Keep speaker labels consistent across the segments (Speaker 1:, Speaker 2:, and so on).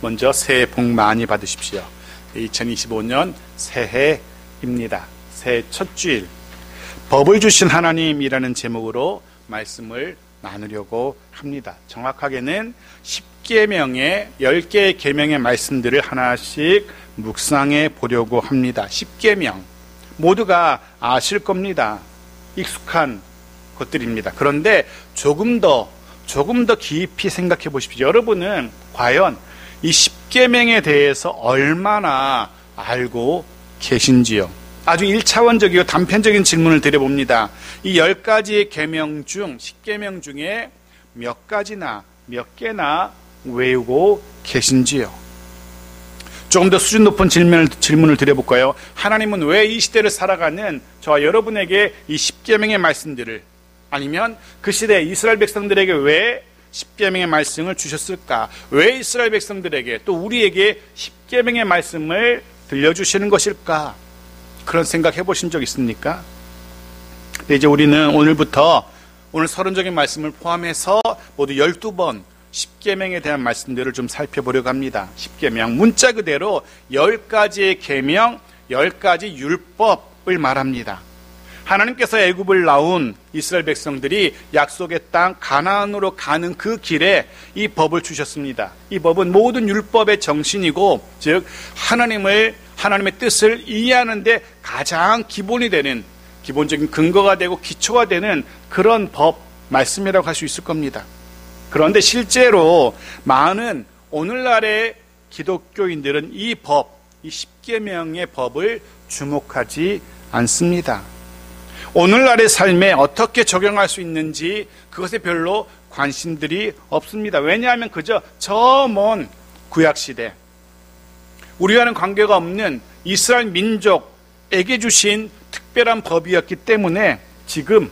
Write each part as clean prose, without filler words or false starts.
Speaker 1: 먼저 새해 복 많이 받으십시오. 2025년 새해입니다. 새해 첫 주일, 법을 주신 하나님이라는 제목으로 말씀을 나누려고 합니다. 정확하게는 10계명의 10개의 계명의 말씀들을 하나씩 묵상해 보려고 합니다. 10계명 모두가 아실 겁니다. 익숙한 것들입니다. 그런데 조금 더 깊이 생각해 보십시오. 여러분은 과연 이 10계명에 대해서 얼마나 알고 계신지요? 아주 1차원적이고 단편적인 질문을 드려봅니다. 이 10가지의 계명 중 10계명 중에 몇 개나 외우고 계신지요? 조금 더 수준 높은 질문을 드려볼까요? 하나님은 왜 이 시대를 살아가는 저와 여러분에게 이 10계명의 말씀들을, 아니면 그 시대 이스라엘 백성들에게 왜 10계명의 말씀을 주셨을까? 왜 이스라엘 백성들에게 또 우리에게 10계명의 말씀을 들려주시는 것일까? 그런 생각 해보신 적 있습니까? 네, 이제 우리는 오늘부터 오늘 서론적인 말씀을 포함해서 모두 12번 10계명에 대한 말씀들을 좀 살펴보려고 합니다. 10계명, 문자 그대로 10가지의 계명, 10가지 율법을 말합니다. 하나님께서 애굽을 나온 이스라엘 백성들이 약속의 땅 가나안으로 가는 그 길에 이 법을 주셨습니다. 이 법은 모든 율법의 정신이고, 즉 하나님의 뜻을 이해하는 데 가장 기본이 되는, 기본적인 근거가 되고 기초가 되는 그런 법 말씀이라고 할 수 있을 겁니다. 그런데 실제로 많은 오늘날의 기독교인들은 이 10계명의 법을 주목하지 않습니다. 오늘날의 삶에 어떻게 적용할 수 있는지 그것에 별로 관심들이 없습니다. 왜냐하면 그저 저 먼 구약시대, 우리와는 관계가 없는 이스라엘 민족에게 주신 특별한 법이었기 때문에 지금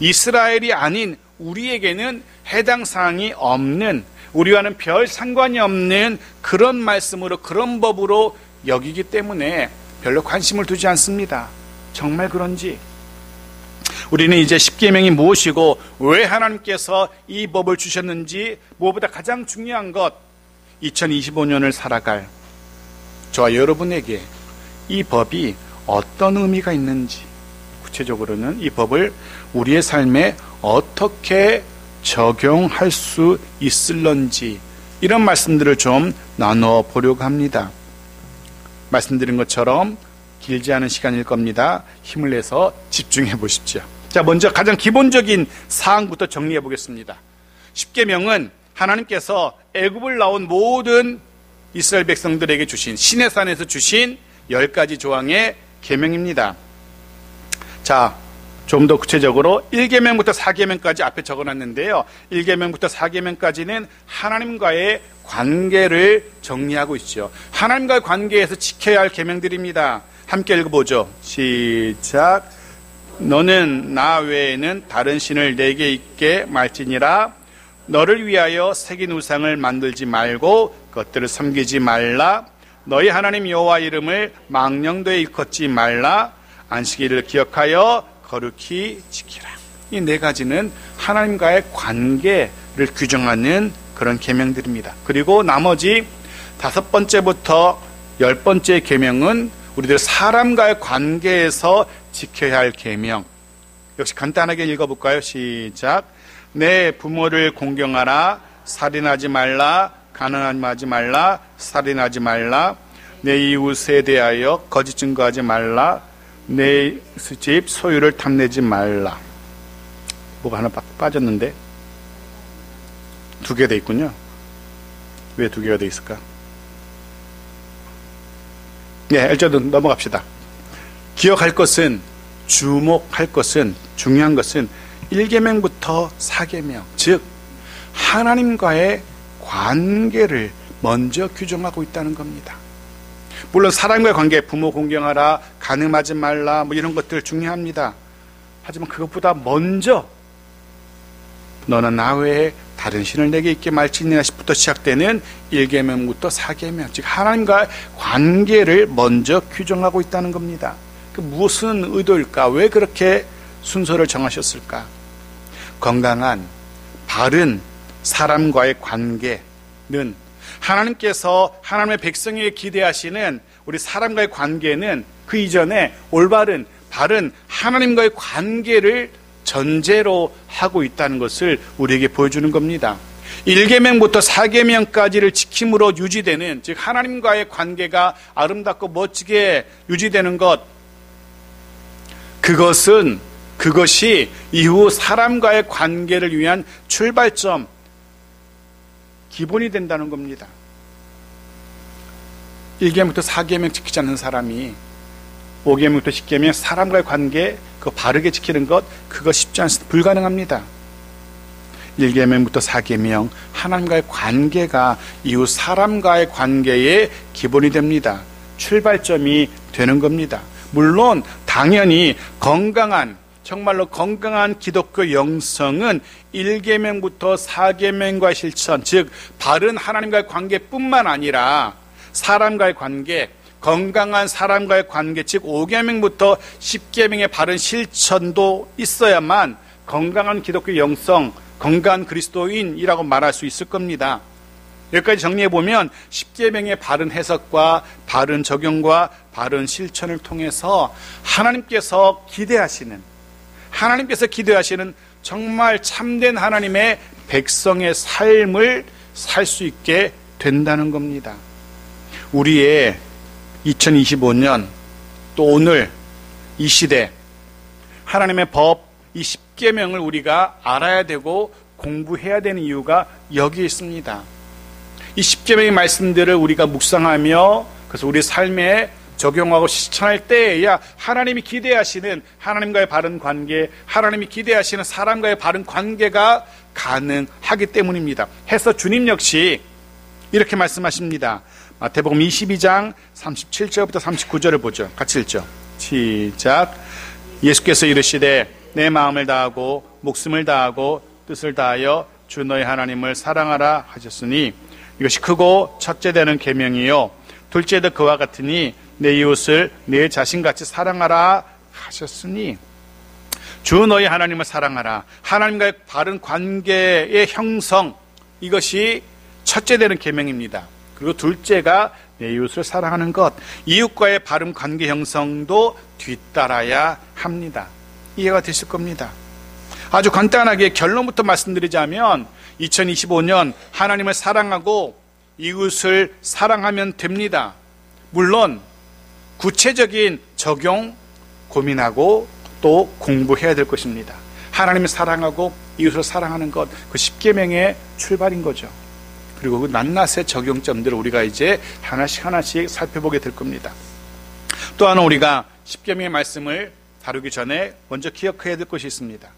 Speaker 1: 이스라엘이 아닌 우리에게는 해당 사항이 없는, 우리와는 별 상관이 없는 그런 말씀으로, 그런 법으로 여기기 때문에 별로 관심을 두지 않습니다. 정말 그런지? 우리는 이제 10계명이 무엇이고 왜 하나님께서 이 법을 주셨는지, 무엇보다 가장 중요한 것, 2025년을 살아갈 저와 여러분에게 이 법이 어떤 의미가 있는지, 구체적으로는 이 법을 우리의 삶에 어떻게 적용할 수 있을런지, 이런 말씀들을 좀 나누어 보려고 합니다. 말씀드린 것처럼 길지 않은 시간일 겁니다. 힘을 내서 집중해 보십시오. 자, 먼저 가장 기본적인 사항부터 정리해 보겠습니다. 10계명은 하나님께서 애굽을 나온 모든 이스라엘 백성들에게 주신, 시내산에서 주신 10가지 조항의 계명입니다. 자, 좀 더 구체적으로 1계명부터 4계명까지 앞에 적어놨는데요. 1계명부터 4계명까지는 하나님과의 관계를 정리하고 있죠. 하나님과의 관계에서 지켜야 할 계명들입니다. 함께 읽어보죠. 시작. 너는 나 외에는 다른 신을 내게 있게 말지니라. 너를 위하여 새긴 우상을 만들지 말고 그것들을 섬기지 말라. 너희 하나님 여호와 이름을 망령되이 일컫지 말라. 안식일을 기억하여 거룩히 지키라. 이 4가지는 하나님과의 관계를 규정하는 그런 계명들입니다. 그리고 나머지 5번째부터 10번째 계명은 우리들 사람과의 관계에서 지켜야 할 계명. 역시 간단하게 읽어볼까요? 시작. 내 부모를 공경하라. 살인하지 말라. 가늠하지 말라. 살인하지 말라. 내 이웃에 대하여 거짓 증거하지 말라. 내 집 소유를 탐내지 말라. 뭐가 하나 빠졌는데? 2개 돼 있군요. 왜 2개가 돼 있을까? 네, 일단 넘어갑시다. 기억할 것은, 주목할 것은, 중요한 것은 1계명부터 4계명, 즉 하나님과의 관계를 먼저 규정하고 있다는 겁니다. 물론 사람과의 관계, 부모 공경하라, 간음하지 말라, 이런 것들 중요합니다. 하지만 그것보다 먼저 너는 나 외에 다른 신을 내게 있게 말지니라부터 시작되는 1계명부터 4계명, 즉 하나님과의 관계를 먼저 규정하고 있다는 겁니다. 그 무슨 의도일까? 왜 그렇게 순서를 정하셨을까? 건강한 바른 사람과의 관계는 하나님께서 하나님의 백성에게 기대하시는 우리 사람과의 관계는 그 이전에 올바른 바른 하나님과의 관계를 전제로 하고 있다는 것을 우리에게 보여주는 겁니다. 1계명부터 4계명까지를 지킴으로 유지되는, 즉 하나님과의 관계가 아름답고 멋지게 유지되는 것, 그것이 이후 사람과의 관계를 위한 출발점, 기본이 된다는 겁니다. 1계명부터 4계명 지키지 않는 사람이 5계명부터 10계명 사람과의 관계 그거 바르게 지키는 것, 그거 쉽지 않습니다. 불가능합니다. 1계명부터 4계명 하나님과의 관계가 이후 사람과의 관계의 기본이 됩니다. 출발점이 되는 겁니다. 물론 당연히 정말로 건강한 기독교 영성은 1계명부터 4계명과의 실천, 즉 바른 하나님과의 관계뿐만 아니라 사람과의 관계, 건강한 사람과의 관계, 즉 5계명부터 10계명의 바른 실천도 있어야만 건강한 기독교 영성, 건강한 그리스도인이라고 말할 수 있을 겁니다. 여기까지 정리해보면 10계명의 바른 해석과 바른 적용과 바른 실천을 통해서 하나님께서 기대하시는 정말 참된 하나님의 백성의 삶을 살 수 있게 된다는 겁니다. 우리의 2025년 또 오늘 이 시대 하나님의 법, 이 10계명을 우리가 알아야 되고 공부해야 되는 이유가 여기에 있습니다. 이 10계명의 말씀들을 우리가 묵상하며 그래서 우리 삶에 적용하고 실천할 때에야 하나님이 기대하시는 하나님과의 바른 관계, 하나님이 기대하시는 사람과의 바른 관계가 가능하기 때문입니다. 해서 주님 역시 이렇게 말씀하십니다. 마태복음 22장 37절부터 39절을 보죠. 같이 읽죠. 시작. 예수께서 이르시되 내 마음을 다하고 목숨을 다하고 뜻을 다하여 주 너희 하나님을 사랑하라 하셨으니 이것이 크고 첫째 되는 계명이요 둘째도 그와 같으니 내 이웃을 내 자신같이 사랑하라 하셨으니, 주 너희 하나님을 사랑하라, 하나님과의 바른 관계의 형성, 이것이 첫째 되는 계명입니다. 그리고 둘째가 내 이웃을 사랑하는 것, 이웃과의 바른 관계 형성도 뒤따라야 합니다. 이해가 되실 겁니다. 아주 간단하게 결론부터 말씀드리자면 2025년 하나님을 사랑하고 이웃을 사랑하면 됩니다. 물론 구체적인 적용 고민하고 또 공부해야 될 것입니다. 하나님을 사랑하고 이웃을 사랑하는 것, 그 10계명의 출발인 거죠. 그리고 그 낱낱의 적용점들을 우리가 이제 하나씩 살펴보게 될 겁니다. 또 하나 우리가 10계명의 말씀을 다루기 전에 먼저 기억해야 될 것이 있습니다.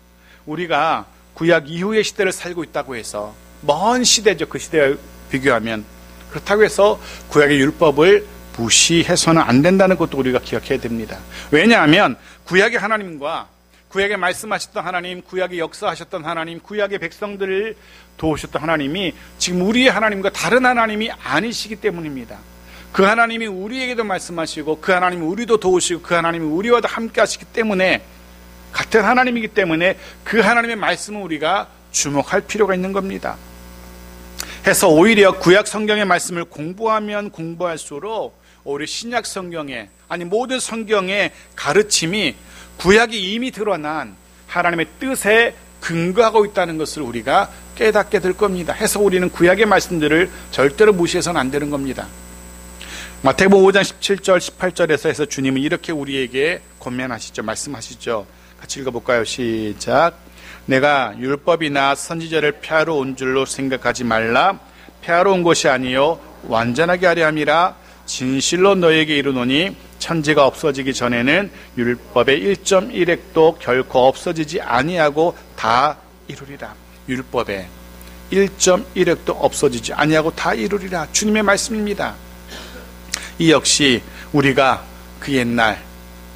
Speaker 1: 우리가 구약 이후의 시대를 살고 있다고 해서 먼 시대죠. 그 시대와 비교하면. 그렇다고 해서 구약의 율법을 무시해서는 안 된다는 것도 우리가 기억해야 됩니다. 왜냐하면 구약의 하나님과 구약에 말씀하셨던 하나님, 구약에 역사하셨던 하나님, 구약의 백성들을 도우셨던 하나님이 지금 우리의 하나님과 다른 하나님이 아니시기 때문입니다. 그 하나님이 우리에게도 말씀하시고 그 하나님이 우리도 도우시고 그 하나님이 우리와도 함께 하시기 때문에, 같은 하나님이기 때문에 그 하나님의 말씀을 우리가 주목할 필요가 있는 겁니다. 해서 오히려 구약 성경의 말씀을 공부하면 공부할수록 오히려 신약 성경에, 아니 모든 성경의 가르침이 구약이 이미 드러난 하나님의 뜻에 근거하고 있다는 것을 우리가 깨닫게 될 겁니다. 해서 우리는 구약의 말씀들을 절대로 무시해서는 안 되는 겁니다. 마태복음 5장 17절 18절에서 해서 주님은 이렇게 우리에게 권면하시죠. 말씀하시죠. 같이 읽어볼까요? 시작. 내가 율법이나 선지자를 폐하러 온 줄로 생각하지 말라. 폐하러 온 것이 아니요 완전하게 하려 함이라. 진실로 너에게 이르노니 천지가 없어지기 전에는 율법의 1.1획도 결코 없어지지 아니하고 다 이루리라. 율법의 1.1획도 없어지지 아니하고 다 이루리라. 주님의 말씀입니다. 이 역시 우리가 그 옛날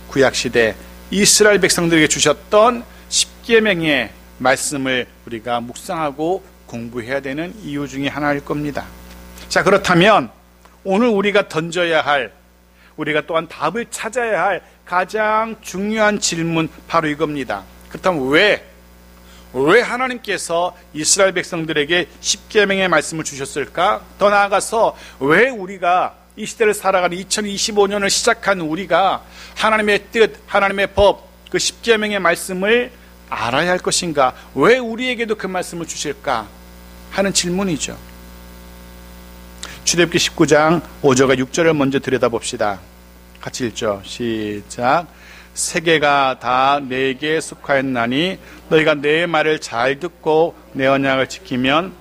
Speaker 1: 구약시대 이스라엘 백성들에게 주셨던 10계명의 말씀을 우리가 묵상하고 공부해야 되는 이유 중에 하나일 겁니다. 자, 그렇다면 오늘 우리가 던져야 할, 우리가 또한 답을 찾아야 할 가장 중요한 질문, 바로 이겁니다. 그렇다면 왜 왜 하나님께서 이스라엘 백성들에게 십계명의 말씀을 주셨을까? 더 나아가서 왜 우리가 이 시대를 살아가는 2025년을 시작한 우리가 하나님의 뜻, 하나님의 법, 그 십계명의 말씀을 알아야 할 것인가? 왜 우리에게도 그 말씀을 주실까? 하는 질문이죠. 출애굽기 19장 5절과 6절을 먼저 들여다봅시다. 같이 읽죠. 시작. 세계가 다 내게 속하였나니 너희가 내 말을 잘 듣고 내 언약을 지키면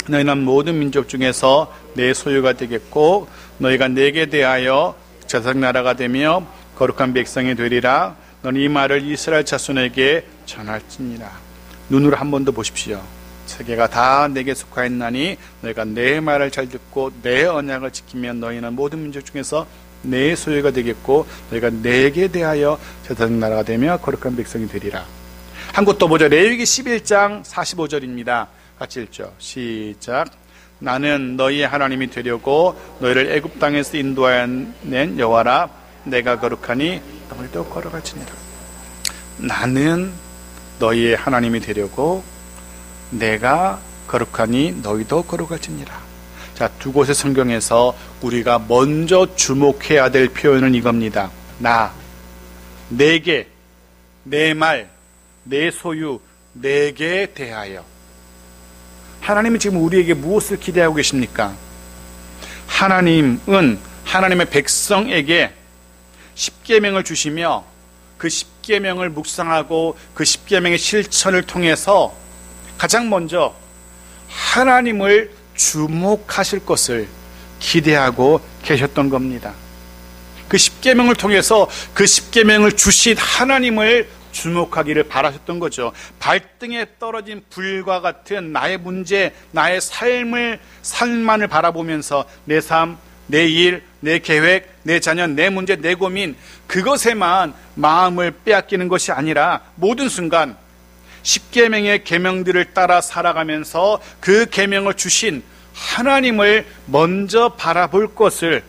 Speaker 1: 너희는 모든 민족 중에서 내 소유가 되겠고 너희가 내게 대하여 제사장나라가 되며 거룩한 백성이 되리라. 너는 이 말을 이스라엘 자손에게 전할지니라. 눈으로 한 번 더 보십시오. 세계가 다 내게 속하였나니 너희가 내 말을 잘 듣고 내 언약을 지키면 너희는 모든 민족 중에서 내 소유가 되겠고 너희가 내게 대하여 제사장 나라가 되며 거룩한 백성이 되리라. 한 곳 더 보죠. 레위기 11장 45절입니다. 같이 읽죠. 시작. 나는 너희의 하나님이 되려고 너희를 애굽 땅에서 인도하여 낸 여호와라. 내가 거룩하니 너희도 거룩할지니라. 나는 너희의 하나님이 되려고 내가 거룩하니 너희도 거룩할지니라. 자, 두 곳의 성경에서 우리가 먼저 주목해야 될 표현은 이겁니다. 나, 내게, 내 말, 내 소유, 내게 대하여. 하나님은 지금 우리에게 무엇을 기대하고 계십니까? 하나님은 하나님의 백성에게 십계명을 주시며 그 십계명을 묵상하고 그 십계명의 실천을 통해서 가장 먼저 하나님을 주목하실 것을 기대하고 계셨던 겁니다. 그 십계명을 통해서 그 십계명을 주신 하나님을 주목하기를 바라셨던 거죠. 발등에 떨어진 불과 같은 나의 문제, 나의 삶만을 바라보면서 내 삶, 내 일, 내 계획, 내 자녀, 내 문제, 내 고민, 그것에만 마음을 빼앗기는 것이 아니라 모든 순간 십계명의 계명들을 따라 살아가면서 그 계명을 주신 하나님을 먼저 바라볼 것을,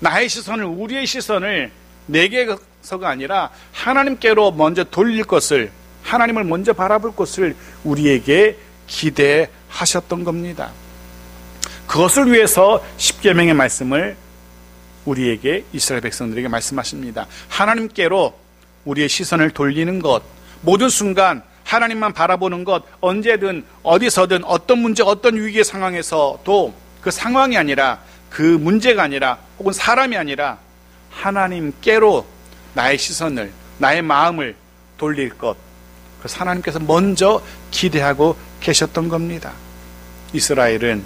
Speaker 1: 나의 시선을, 우리의 시선을 내게서가 아니라 하나님께로 먼저 돌릴 것을, 하나님을 먼저 바라볼 것을 우리에게 기대하셨던 겁니다. 그것을 위해서 십계명의 말씀을 우리에게, 이스라엘 백성들에게 말씀하십니다. 하나님께로 우리의 시선을 돌리는 것, 모든 순간 하나님만 바라보는 것, 언제든 어디서든 어떤 문제, 어떤 위기의 상황에서도 그 상황이 아니라, 그 문제가 아니라, 혹은 사람이 아니라 하나님께로 나의 시선을, 나의 마음을 돌릴 것, 그래서 하나님께서 먼저 기대하고 계셨던 겁니다. 이스라엘은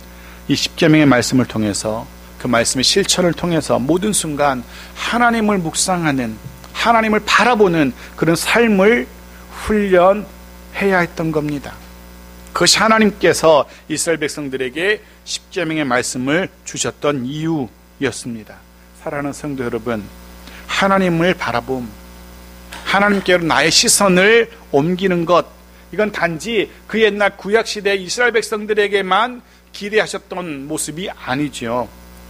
Speaker 1: 이 십계명의 말씀을 통해서, 그 말씀의 실천을 통해서 모든 순간 하나님을 묵상하는, 하나님을 바라보는 그런 삶을 훈련해야 했던 겁니다. 그것이 하나님께서 이스라엘 백성들에게 십계명의 말씀을 주셨던 이유였습니다. 사랑하는 성도 여러분, 하나님을 바라봄, 하나님께로 나의 시선을 옮기는 것, 이건 단지 그 옛날 구약시대 이스라엘 백성들에게만 기대하셨던 모습이 아니죠.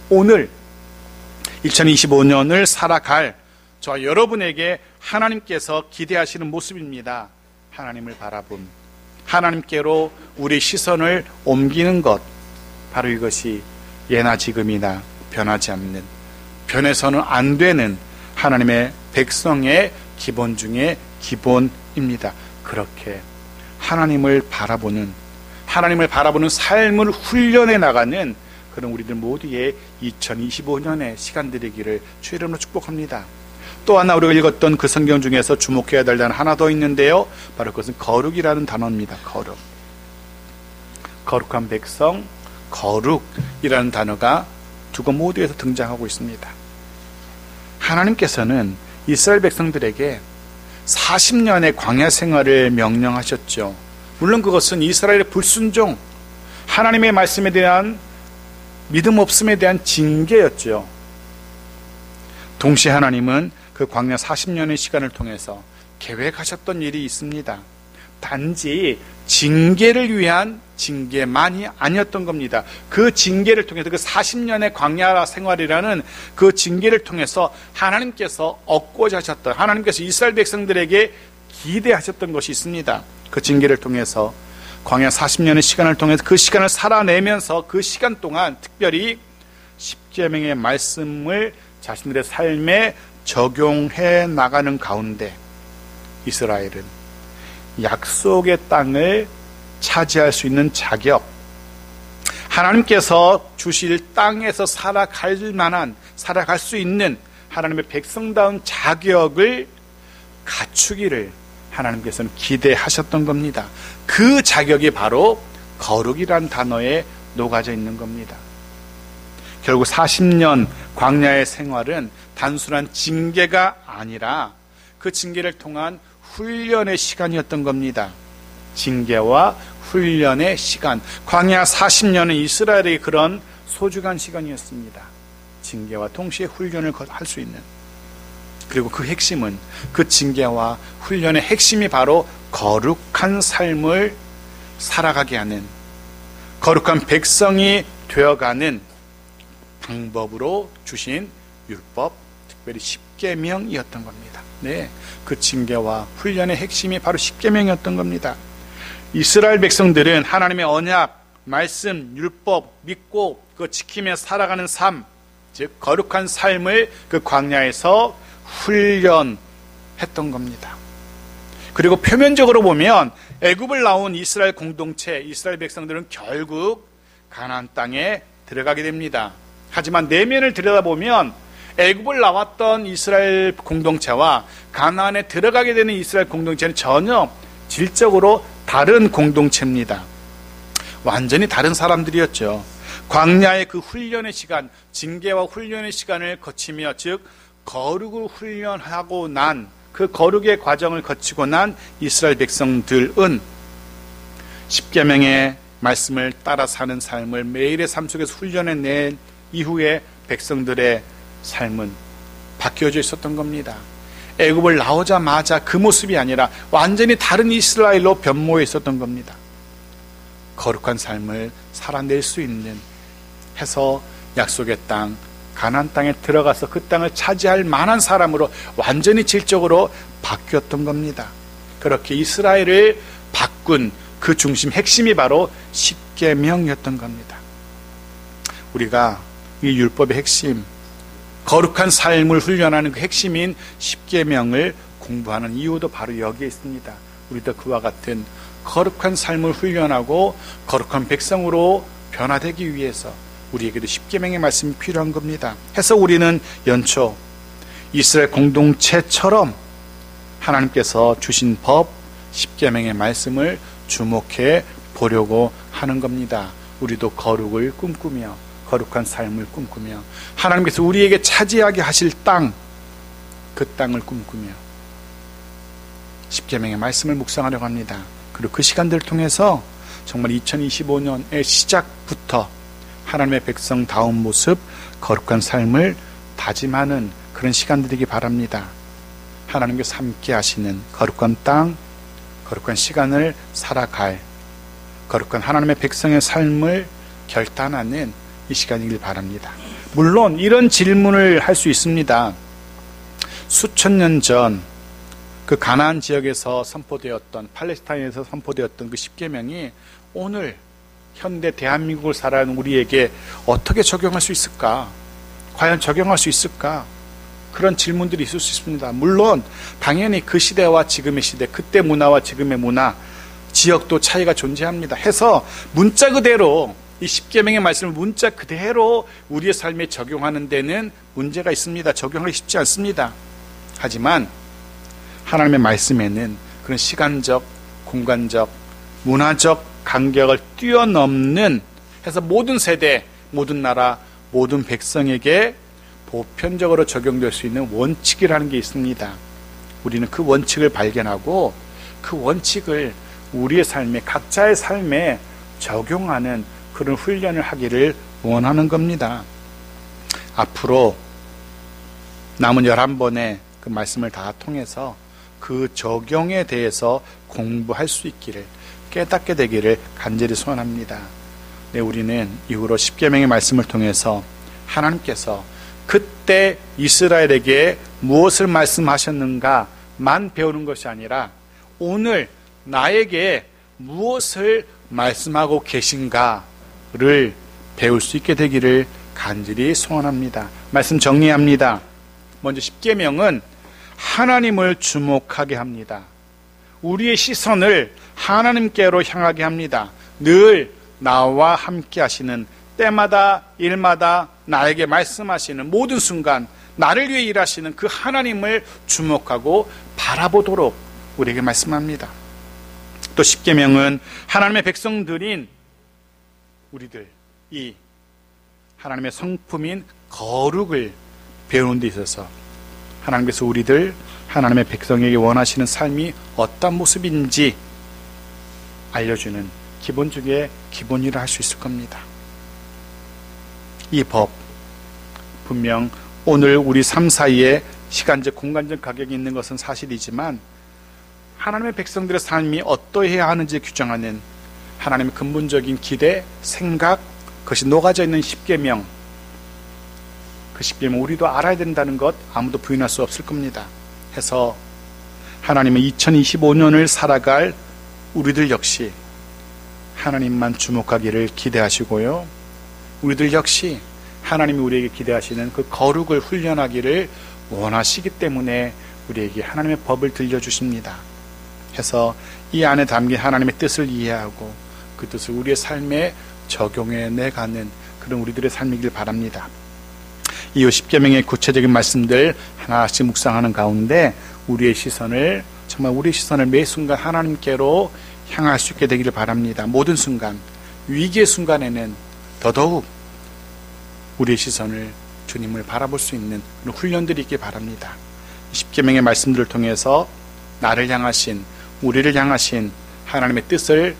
Speaker 1: 오늘 2025년을 살아갈 저와 여러분에게 하나님께서 기대하시는 모습입니다. 하나님을 바라봄, 하나님께로 우리 시선을 옮기는 것, 바로 이것이 예나 지금이나 변하지 않는, 변해서는 안 되는 하나님의 백성의 기본 중에 기본입니다. 그렇게 하나님을 바라보는 삶을 훈련해 나가는 그런 우리들 모두의 2025년의 시간 되기를 주의 이름으로 축복합니다. 또 하나 우리가 읽었던 그 성경 중에서 주목해야 될 단어 하나 더 있는데요, 바로 그것은 거룩이라는 단어입니다. 거룩한 백성, 거룩이라는 단어가 두 권 모두에서 등장하고 있습니다. 하나님께서는 이스라엘 백성들에게 40년의 광야 생활을 명령하셨죠. 물론 그것은 이스라엘의 불순종, 하나님의 말씀에 대한 믿음 없음에 대한 징계였죠. 동시에 하나님은 그 광야 40년의 시간을 통해서 계획하셨던 일이 있습니다. 단지 징계를 위한 징계만이 아니었던 겁니다. 그 징계를 통해서, 그 40년의 광야 생활이라는 그 징계를 통해서 하나님께서 얻고자 하셨던, 하나님께서 이스라엘 백성들에게 기대하셨던 것이 있습니다. 그 징계를 통해서 광야 40년의 시간을 통해서 그 시간을 살아내면서 그 시간 동안 특별히 십계명의 말씀을 자신들의 삶에 적용해 나가는 가운데 이스라엘은 약속의 땅을 차지할 수 있는 자격, 하나님께서 주실 땅에서 살아갈 수 있는 하나님의 백성다운 자격을 갖추기를 하나님께서는 기대하셨던 겁니다. 그 자격이 바로 거룩이란 단어에 녹아져 있는 겁니다. 결국 40년 광야의 생활은 단순한 징계가 아니라 그 징계를 통한 훈련의 시간이었던 겁니다. 징계와 훈련의 시간. 광야 40년은 이스라엘의 그런 소중한 시간이었습니다. 징계와 동시에 훈련을 할 수 있는. 그리고 그 핵심은, 그 징계와 훈련의 핵심이 바로 거룩한 삶을 살아가게 하는, 거룩한 백성이 되어가는 방법으로 주신 율법, 특별히 십계명이었던 겁니다. 네, 그 징계와 훈련의 핵심이 바로 십계명이었던 겁니다. 이스라엘 백성들은 하나님의 언약, 말씀, 율법 믿고 그 지키며 살아가는 삶, 즉 거룩한 삶을 그 광야에서 훈련했던 겁니다. 그리고 표면적으로 보면 애굽을 나온 이스라엘 공동체, 이스라엘 백성들은 결국 가나안 땅에 들어가게 됩니다. 하지만 내면을 들여다보면 애굽을 나왔던 이스라엘 공동체와 가나안에 들어가게 되는 이스라엘 공동체는 전혀 질적으로 다른 공동체입니다. 완전히 다른 사람들이었죠. 광야의 그 훈련의 시간, 징계와 훈련의 시간을 거치며, 즉 거룩을 훈련하고 난, 그 거룩의 과정을 거치고 난 이스라엘 백성들은 십계명의 말씀을 따라 사는 삶을 매일의 삶 속에서 훈련해낸 이후에 백성들의 삶은 바뀌어져 있었던 겁니다. 애굽을 나오자마자 그 모습이 아니라 완전히 다른 이스라엘로 변모해 있었던 겁니다. 거룩한 삶을 살아낼 수 있는, 해서 약속의 땅, 가나안 땅에 들어가서 그 땅을 차지할 만한 사람으로 완전히 질적으로 바뀌었던 겁니다. 그렇게 이스라엘을 바꾼 그 중심, 핵심이 바로 십계명이었던 겁니다. 우리가 이 율법의 핵심, 거룩한 삶을 훈련하는 그 핵심인 십계명을 공부하는 이유도 바로 여기에 있습니다. 우리도 그와 같은 거룩한 삶을 훈련하고 거룩한 백성으로 변화되기 위해서 우리에게도 십계명의 말씀이 필요한 겁니다. 해서 우리는 연초 이스라엘 공동체처럼 하나님께서 주신 법 십계명의 말씀을 주목해 보려고 하는 겁니다. 우리도 거룩을 꿈꾸며 거룩한 삶을 꿈꾸며 하나님께서 우리에게 차지하게 하실 땅, 그 땅을 꿈꾸며 십계명의 말씀을 묵상하려고 합니다. 그리고 그 시간들을 통해서 정말 2025년의 시작부터 하나님의 백성다운 모습, 거룩한 삶을 다짐하는 그런 시간들이기 바랍니다. 하나님께서 함께 하시는 거룩한 땅, 거룩한 시간을 살아갈 거룩한 하나님의 백성의 삶을 결단하는 이 시간이길 바랍니다. 물론 이런 질문을 할 수 있습니다. 수천 년 전 그 가나안 지역에서 선포되었던, 팔레스타인에서 선포되었던 그 십계명이 오늘 현대 대한민국을 살아가는 우리에게 어떻게 적용할 수 있을까? 과연 적용할 수 있을까? 그런 질문들이 있을 수 있습니다. 물론 당연히 그 시대와 지금의 시대, 그때 문화와 지금의 문화, 지역도 차이가 존재합니다. 해서 문자 그대로 이 십계명의 말씀을 문자 그대로 우리의 삶에 적용하는 데는 문제가 있습니다. 적용하기 쉽지 않습니다. 하지만 하나님의 말씀에는 그런 시간적, 공간적, 문화적 간격을 뛰어넘는, 해서 모든 세대, 모든 나라, 모든 백성에게 보편적으로 적용될 수 있는 원칙이라는 게 있습니다. 우리는 그 원칙을 발견하고 그 원칙을 우리의 삶에, 각자의 삶에 적용하는 그런 훈련을 하기를 원하는 겁니다. 앞으로 남은 11번의 그 말씀을 다 통해서 그 적용에 대해서 공부할 수 있기를, 깨닫게 되기를 간절히 소원합니다. 네, 우리는 이후로 십계명의 말씀을 통해서 하나님께서 그때 이스라엘에게 무엇을 말씀하셨는가만 배우는 것이 아니라 오늘 나에게 무엇을 말씀하고 계신가를 배울 수 있게 되기를 간절히 소원합니다. 말씀 정리합니다. 먼저 십계명은 하나님을 주목하게 합니다. 우리의 시선을 하나님께로 향하게 합니다. 늘 나와 함께 하시는, 때마다 일마다 나에게 말씀하시는, 모든 순간 나를 위해 일하시는 그 하나님을 주목하고 바라보도록 우리에게 말씀합니다. 또 십계명은 하나님의 백성들인 우리들, 이 하나님의 성품인 거룩을 배우는 데 있어서 하나님께서 우리들, 하나님의 백성에게 원하시는 삶이 어떤 모습인지 알려주는 기본 중에 기본이라 할 수 있을 겁니다. 이 법, 분명 오늘 우리 삶 사이에 시간적, 공간적 가격이 있는 것은 사실이지만 하나님의 백성들의 삶이 어떠해야 하는지 규정하는 하나님의 근본적인 기대, 생각, 그것이 녹아져 있는 십계명, 그 십계명 우리도 알아야 된다는 것 아무도 부인할 수 없을 겁니다. 해서 하나님의 2025년을 살아갈 우리들 역시 하나님만 주목하기를 기대하시고요, 우리들 역시 하나님이 우리에게 기대하시는 그 거룩을 훈련하기를 원하시기 때문에 우리에게 하나님의 법을 들려주십니다. 해서 이 안에 담긴 하나님의 뜻을 이해하고 그 뜻을 우리의 삶에 적용해내가는 그런 우리들의 삶이길 바랍니다. 이후 십계명의 구체적인 말씀들 하나씩 묵상하는 가운데 우리의 시선을, 정말 우리의 시선을 매 순간 하나님께로 향할 수 있게 되기를 바랍니다. 모든 순간, 위기의 순간에는 더더욱 우리의 시선을 주님을 바라볼 수 있는 그런 훈련들이 있길 바랍니다. 십계명의 말씀들을 통해서 나를 향하신, 우리를 향하신 하나님의 뜻을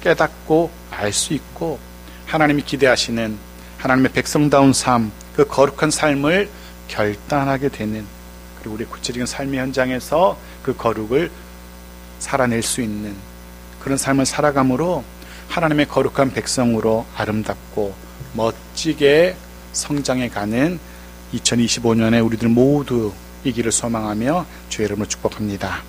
Speaker 1: 깨닫고 알 수 있고, 하나님이 기대하시는 하나님의 백성다운 삶, 그 거룩한 삶을 결단하게 되는, 그리고 우리 구체적인 삶의 현장에서 그 거룩을 살아낼 수 있는 그런 삶을 살아감으로 하나님의 거룩한 백성으로 아름답고 멋지게 성장해가는 2025년에 우리들 모두 이기를 소망하며 주의 이름으로 축복합니다.